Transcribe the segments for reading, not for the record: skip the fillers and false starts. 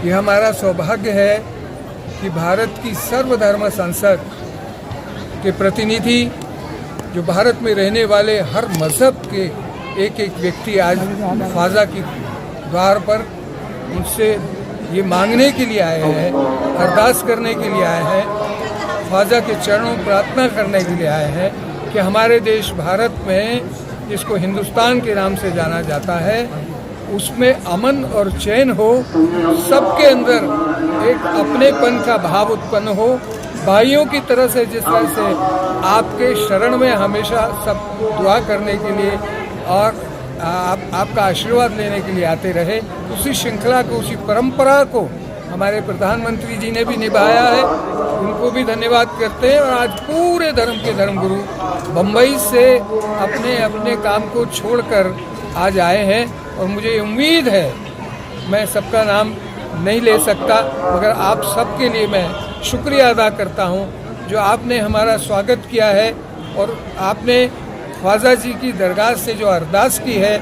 ये हमारा सौभाग्य है कि भारत की सर्वधर्म संसद के प्रतिनिधि, जो भारत में रहने वाले हर मज़हब के एक एक व्यक्ति आज ख्वाजा की द्वार पर उनसे ये मांगने के लिए आए हैं, अरदास करने के लिए आए हैं, ख्वाजा के चरणों प्रार्थना करने के लिए आए हैं कि हमारे देश भारत में, जिसको हिंदुस्तान के नाम से जाना जाता है, उसमें अमन और चैन हो, सबके अंदर एक अपनेपन का भाव उत्पन्न हो, भाइयों की तरह से जिस तरह से आपके शरण में हमेशा सब दुआ करने के लिए और आपका आशीर्वाद लेने के लिए आते रहे, उसी श्रृंखला को, उसी परंपरा को हमारे प्रधानमंत्री जी ने भी निभाया है। उनको भी धन्यवाद करते हैं। और आज पूरे धर्म के धर्मगुरु बम्बई से अपने अपने काम को छोड़कर आज आए हैं और मुझे उम्मीद है, मैं सबका नाम नहीं ले सकता, मगर आप सबके लिए मैं शुक्रिया अदा करता हूं जो आपने हमारा स्वागत किया है और आपने ख्वाजा जी की दरगाह से जो अरदास की है।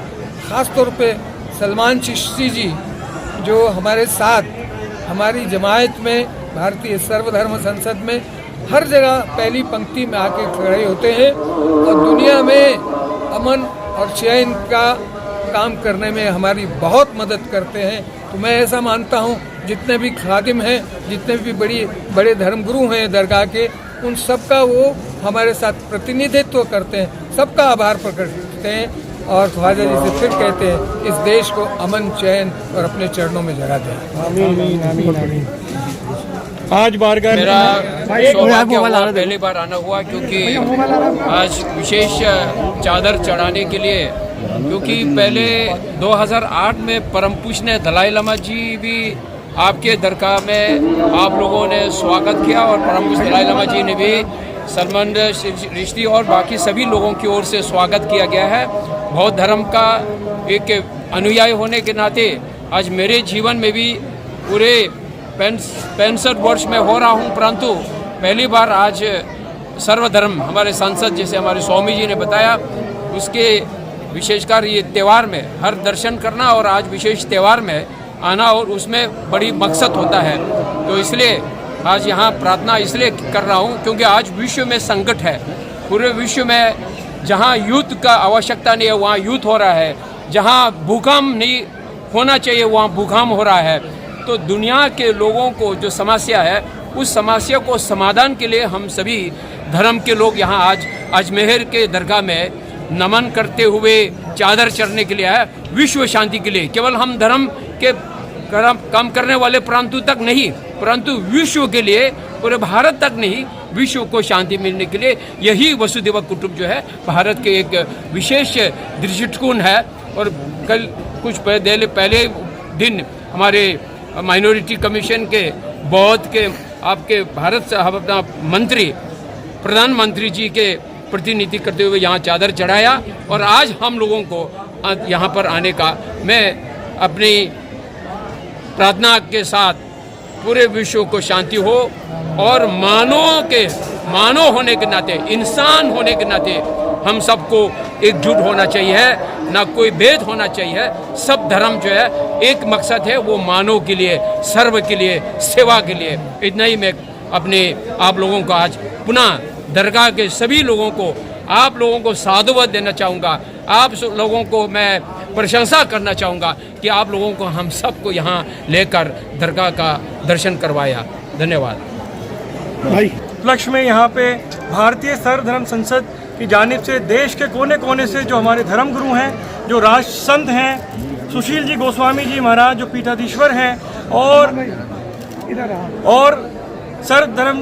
ख़ास तौर पे सलमान चिश्ती जी जो हमारे साथ हमारी जमायत में, भारतीय सर्वधर्म संसद में हर जगह पहली पंक्ति में आके खड़े होते हैं और दुनिया में अमन और चैन का काम करने में हमारी बहुत मदद करते हैं। तो मैं ऐसा मानता हूँ जितने भी खादिम हैं, जितने भी बड़े धर्मगुरु हैं दरगाह के, उन सबका वो हमारे साथ प्रतिनिधित्व करते हैं, सबका आभार प्रकट करते हैं और ख्वाजा जी से फिर कहते हैं इस देश को अमन चैन और अपने चरणों में जगह दें। आमीन आमीन आमीन। आज बारगाह मेरा सौभाग्य हुआ, पहली बार आना हुआ, क्योंकि आज विशेष चादर चढ़ाने के लिए, क्योंकि पहले 2008 में परम पूज्य दलाई लामा जी भी आपके दरगाह में आप लोगों ने स्वागत किया और परम पूज्य दलाई लामा जी ने भी सलमान चिश्ती और बाकी सभी लोगों की ओर से स्वागत किया गया है। बौद्ध धर्म का एक अनुयायी होने के नाते आज मेरे जीवन में भी पूरे 65 वर्ष में हो रहा हूँ, परंतु पहली बार आज सर्वधर्म हमारे सांसद, जैसे हमारे स्वामी जी ने बताया, उसके विशेषकर ये त्यौहार में हर दर्शन करना और आज विशेष त्यौहार में आना, और उसमें बड़ी मकसद होता है। तो इसलिए आज यहाँ प्रार्थना इसलिए कर रहा हूँ क्योंकि आज विश्व में संकट है। पूरे विश्व में जहाँ युद्ध का आवश्यकता नहीं है वहाँ युद्ध हो रहा है, जहाँ भूकंप नहीं होना चाहिए वहाँ भूकंप हो रहा है। तो दुनिया के लोगों को जो समस्या है, उस समस्या को समाधान के लिए हम सभी धर्म के लोग यहाँ आज अजमेर के दरगाह में नमन करते हुए चादर चढ़ने के लिए आए, विश्व शांति के लिए। केवल हम धर्म के काम करने वाले प्रांतों तक नहीं, परंतु विश्व के लिए, पूरे भारत तक नहीं, विश्व को शांति मिलने के लिए यही वसुधैव कुटुंब जो है भारत के एक विशेष दृष्टिकोण है। और कल कुछ पहले दिन हमारे माइनॉरिटी कमीशन के बौद्ध के आपके भारत साहब अपना मंत्री, प्रधानमंत्री जी के प्रतिनिधि करते हुए यहाँ चादर चढ़ाया। और आज हम लोगों को यहाँ पर आने का, मैं अपनी प्रार्थना के साथ पूरे विश्व को शांति हो और मानव होने के नाते, इंसान होने के नाते हम सबको एकजुट होना चाहिए, ना कोई भेद होना चाहिए। सब धर्म जो है एक मकसद है, वो मानव के लिए, सर्व के लिए, सेवा के लिए। इतना ही मैं अपने आप लोगों को आज पुनः दरगाह के सभी लोगों को, आप लोगों को साधुवाद देना चाहूँगा। आप लोगों को मैं प्रशंसा करना चाहूँगा कि आप लोगों को, हम सबको यहाँ लेकर दरगाह का दर्शन करवाया। धन्यवाद भाई। उपलक्ष्य में यहाँ पे भारतीय सर्वधर्म संसद की जानिब से देश के कोने कोने से जो हमारे धर्मगुरु हैं, जो राष्ट्र संत हैं, सुशील जी गोस्वामी जी महाराज जो पीठाधीश्वर हैं, और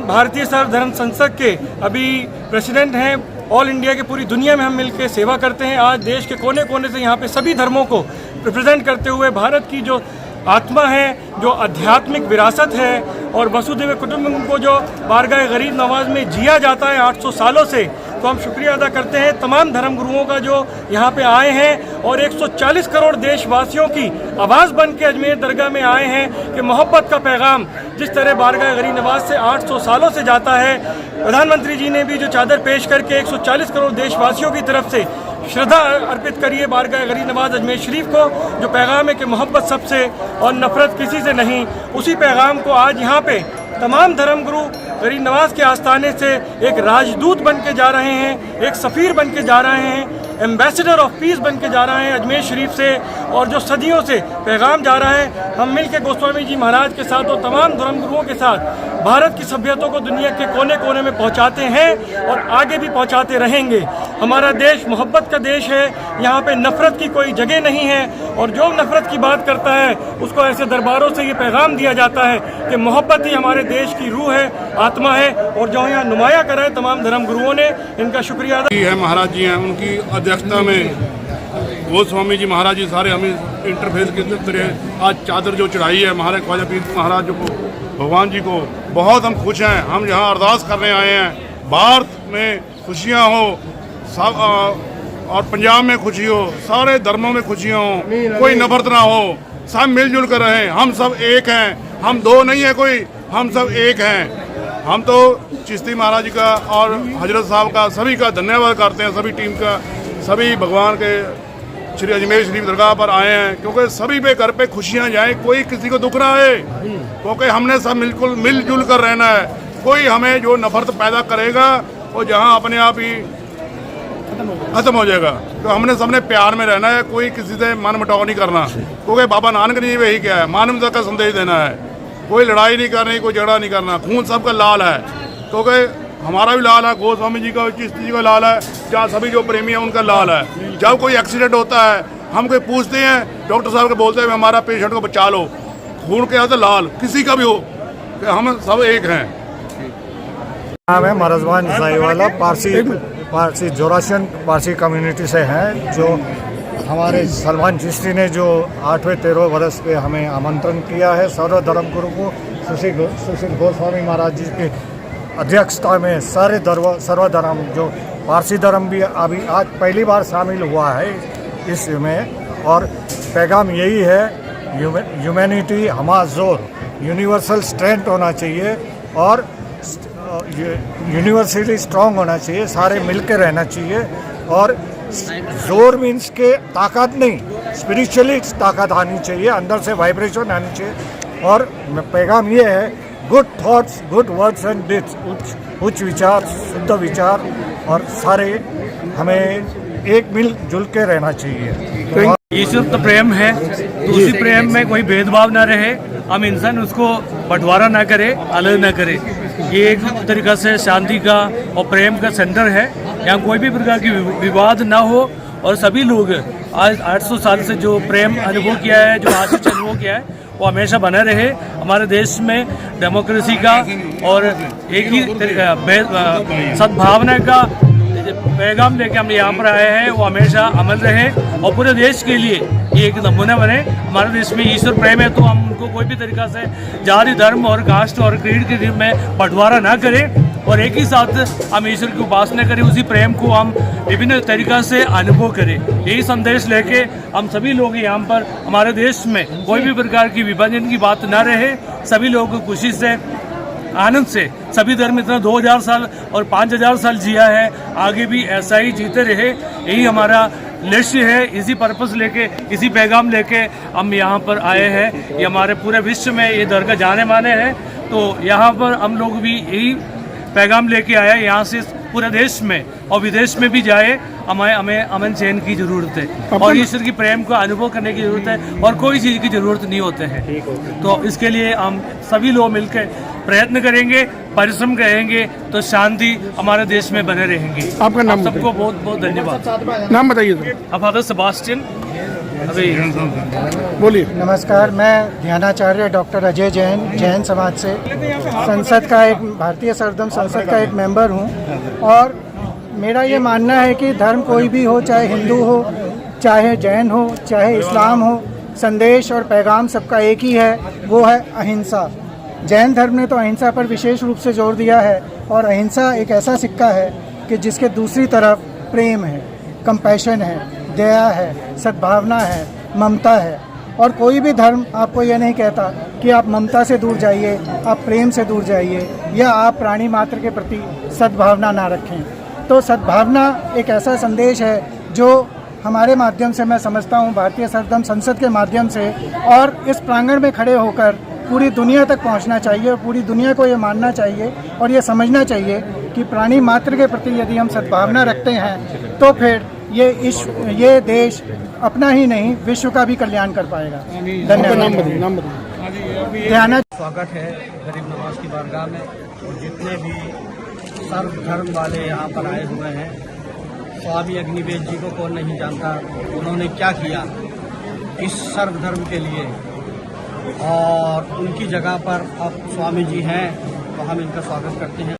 भारतीय सर्वधर्म संसद के अभी प्रेसिडेंट हैं। ऑल इंडिया के पूरी दुनिया में हम मिलकर सेवा करते हैं। आज देश के कोने कोने से यहाँ पे सभी धर्मों को रिप्रेजेंट करते हुए भारत की जो आत्मा है, जो आध्यात्मिक विरासत है और वसुधैव कुटुंबकम को जो बारगाह गरीब नवाज में जिया जाता है 800 सालों से, तो हम शुक्रिया अदा करते हैं तमाम धर्मगुरुओं का जो यहाँ पे आए हैं और 140 करोड़ देशवासियों की आवाज़ बन के अजमेर दरगाह में आए हैं कि मोहब्बत का पैगाम जिस तरह बारगाह गरीब नवाज से 800 सालों से जाता है। प्रधानमंत्री जी ने भी जो चादर पेश करके 140 करोड़ देशवासियों की तरफ से श्रद्धा अर्पित करिए बारगाह गरीब नवाज अजमेर शरीफ को, जो पैगाम है कि मोहब्बत सबसे और नफ़रत किसी से नहीं। उसी पैगाम को आज यहाँ पे तमाम धर्मगुरु गरीब नवाज के आस्थाने से एक राजदूत बन के जा रहे हैं, एक सफ़ीर बन के जा रहे हैं, एम्बेसडर ऑफ पीस बन के जा रहे हैं अजमेर शरीफ से। और जो सदियों से पैगाम जा रहा है, हम मिल के गोस्वामी जी महाराज के साथ और तमाम धर्मगुरुओं के साथ भारत की सभ्यता को दुनिया के कोने कोने में पहुंचाते हैं और आगे भी पहुंचाते रहेंगे। हमारा देश मोहब्बत का देश है, यहाँ पे नफ़रत की कोई जगह नहीं है। और जो नफ़रत की बात करता है उसको ऐसे दरबारों से ये पैगाम दिया जाता है कि मोहब्बत ही हमारे देश की रूह है, आत्मा है। और जो यहाँ नुमाया करा है तमाम धर्मगुरुओं ने, इनका शुक्रिया अदा है। महाराज जी हैं, उनकी अध्यक्षता में गोस्वामी जी महाराज जी सारे हमें इंटरफेस के तरह आज चादर जो चढ़ाई है हमारे ख्वाजा पीर महाराज को, भगवान जी को, बहुत हम खुश हैं। हम यहाँ अरदास करने आए हैं, भारत में खुशियाँ हो सब और पंजाब में खुशी हो, सारे धर्मों में खुशियाँ हो, कोई नफरत ना हो, सब मिलजुल कर रहें। हम सब एक हैं, हम दो नहीं है कोई, हम सब एक हैं। हम तो चिश्ती महाराज जी का और हजरत साहब का सभी का धन्यवाद करते हैं, सभी टीम का, सभी भगवान के श्री अजमेर शरीफ दरगाह पर आए हैं, क्योंकि सभी पे घर पे खुशियाँ जाएं, कोई किसी को दुख ना आए, क्योंकि हमने सब बिल्कुल मिलजुल कर रहना है। कोई हमें जो नफरत पैदा करेगा वो जहाँ अपने आप ही खत्म हो जाएगा। तो हमने सबने प्यार में रहना है, कोई किसी से मन मुटाव नहीं करना, क्योंकि बाबा नानक ने वही क्या है, मानवता का संदेश देना है। कोई लड़ाई नहीं करनी, कोई झगड़ा नहीं करना, खून सबका लाल है, क्योंकि हमारा भी लाल है, गोस्वामी जी का, चिश्ती जी का लाल है, जहाँ सभी जो प्रेमी हैं उनका लाल है। जब कोई एक्सीडेंट होता है हम कोई पूछते हैं, डॉक्टर साहब के बोलते हैं हमारा पेशेंट को बचा लो, खून के हाथ लाल किसी का भी हो, कि हम सब एक हैं। नाम है मरजबान ईसाईवाला, पारसी जोराशन पारसी कम्युनिटी से हैं, जो हमारे सलमान चिश्ती ने जो 8वें 13 वर्ष पे हमें आमंत्रण किया है। सर्व धर्म गुरु को सुशील गोस्वामी महाराज जी की अध्यक्षता में सारे सर्व धर्म, जो पारसी धर्म भी अभी आज पहली बार शामिल हुआ है इसमें। और पैगाम यही है, ह्यूमैनिटी हमारा जोर, यूनिवर्सल स्ट्रेंथ होना चाहिए और यूनिवर्सली स्ट्रांग होना चाहिए, सारे मिलकर रहना चाहिए। और जोर मीन्स के ताकत नहीं, स्पिरिचुअली ताकत आनी चाहिए, अंदर से वाइब्रेशन आनी चाहिए। और पैगाम ये है, good thoughts, good words and deeds, उच्च विचार, शुद्ध विचार, और सारे हमें एक मिलजुल के रहना चाहिए। ईश्वर तो प्रेम है, तो उसी प्रेम में कोई भेदभाव ना रहे, हम इंसान उसको बंटवारा ना करे, अलग ना करे। ये एक तरीक़ा से शांति का और प्रेम का सेंटर है। यहाँ कोई भी प्रकार की विवाद ना हो और सभी लोग आज 800 साल से जो प्रेम अनुभव किया है, जो आशीष अनुभव किया है, वो हमेशा बना रहे। हमारे देश में डेमोक्रेसी का और एक ही सद्भावना का पैगाम लेके हम यहाँ पर आए हैं, वो हमेशा अमल रहे और पूरे देश के लिए ये एक नमूना बने। हमारे देश में ईश्वर प्रेम है, तो हम उनको कोई भी तरीक़ा से जाति, धर्म और कास्ट और क्रीड के में बंटवारा ना करें और एक ही साथ हम ईश्वर की उपासना करें। उसी प्रेम को हम विभिन्न तरीक़ा से अनुभव करें। यही संदेश लेके हम सभी लोग यहाँ पर हमारे देश में कोई भी प्रकार की विभाजन की बात ना रहे, सभी लोग खुशी से, आनंद से, सभी धर्म इतना 2000 साल और 5000 साल जिया है, आगे भी ऐसा ही जीते रहे, यही हमारा लक्ष्य है। इसी पर्पस लेके, इसी पैगाम लेके हम यहाँ पर आए हैं। ये हमारे पूरे विश्व में ये दरगाह जाने माने हैं, तो यहाँ पर हम लोग भी यही पैगाम लेके आए हैं। यहाँ से पूरे देश में और विदेश में भी जाए, हमें अमन चैन की ज़रूरत है और ईश्वर की प्रेम को अनुभव करने की ज़रूरत है और कोई चीज़ की ज़रूरत नहीं होते हैं। तो इसके लिए हम सभी लोग मिलकर प्रयत्न करेंगे, परिश्रम करेंगे, तो शांति हमारे देश में बने रहेंगे। आपका नाम सबको बहुत बहुत धन्यवाद। नाम बताइए सर। Father Sebastian. अभी बोलिए। नमस्कार, मैं ध्यानाचार्य डॉक्टर अजय जैन, जैन समाज से संसद का एक, भारतीय सर्वधर्म संसद का एक मेंबर हूँ। और मेरा ये मानना है कि धर्म कोई भी हो, चाहे हिंदू हो, चाहे जैन हो, चाहे इस्लाम हो, संदेश और पैगाम सबका एक ही है, वो है अहिंसा। जैन धर्म ने तो अहिंसा पर विशेष रूप से जोर दिया है, और अहिंसा एक ऐसा सिक्का है कि जिसके दूसरी तरफ प्रेम है, कंपैशन है, दया है, सद्भावना है, ममता है। और कोई भी धर्म आपको ये नहीं कहता कि आप ममता से दूर जाइए, आप प्रेम से दूर जाइए, या आप प्राणी मात्र के प्रति सद्भावना ना रखें। तो सद्भावना एक ऐसा संदेश है जो हमारे माध्यम से, मैं समझता हूँ भारतीय सर्वधर्म संसद के माध्यम से और इस प्रांगण में खड़े होकर पूरी दुनिया तक पहुँचना चाहिए और पूरी दुनिया को ये मानना चाहिए और ये समझना चाहिए कि प्राणी मात्र के प्रति यदि हम सद्भावना रखते हैं तो फिर ये देश अपना ही नहीं विश्व का भी कल्याण कर पाएगा। धन्यवाद। ध्याना स्वागत है गरीब नवाज की बारगाह में और जितने भी सर्वधर्म वाले यहाँ पर आए हुए हैं। स्वामी अग्निवेश जी को कौन नहीं जानता, उन्होंने क्या किया इस सर्वधर्म के लिए, और उनकी जगह पर अब स्वामी जी हैं तो हम इनका स्वागत करते हैं।